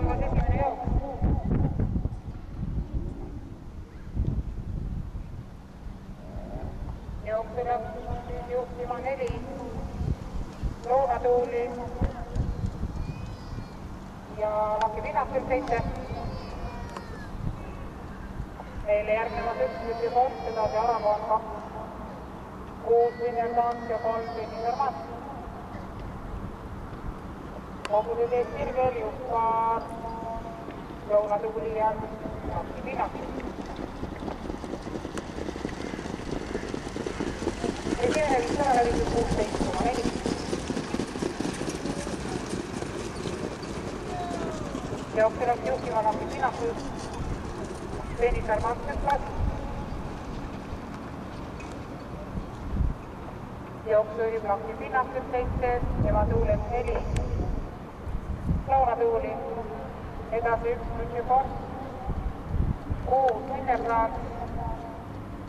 algas esimene jook. Jookseb juhtima 4 Loonatuuli ja Laki Pinnakul 7. Meile järgnevad 1 ja 3, edasi Aragon 2, 6 Vinnerdank ja 3 Vinnermann. Kogude teed sirgel Juhkaar, Loonatuuli ja Laki Pinnakul. Esimene viis ära hävitud 16,4. Jookseb juhtima Laki Pinnakul. Venitar Makseplas. Jooksujuhib Laki Pinnakul 7, Ema Tuulem 4. Loonatuuli. Edasi 1 ja 3. 6 Vinnerdank.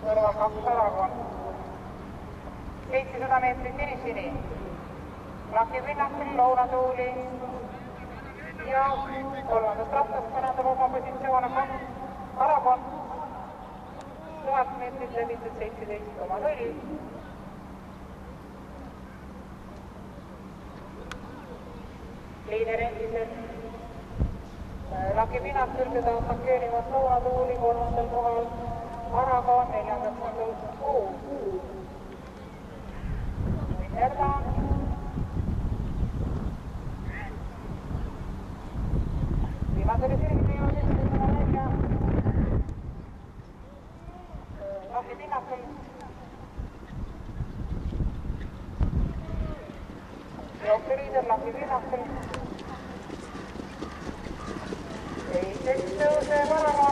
Kõrval 2 Aragon. 700 meetrit finišini. Laki Pinnakul, Loonatuuli ja kolmandas rattas kõnendab oma positsioone 2 Aragon. 1000 meetrit läbitud 17,0. Liider endiselt Laki Pinnakul, keda atakeerivad Loonatuuli, 3. kohal Aragon, 4. on tõusnud 6. Vinnerdank. Viimasele sirgile jõudis 1,4. Laki Pinnakul. Jookseliider Laki Pinnakul. Teiseks tõuseb Aragon.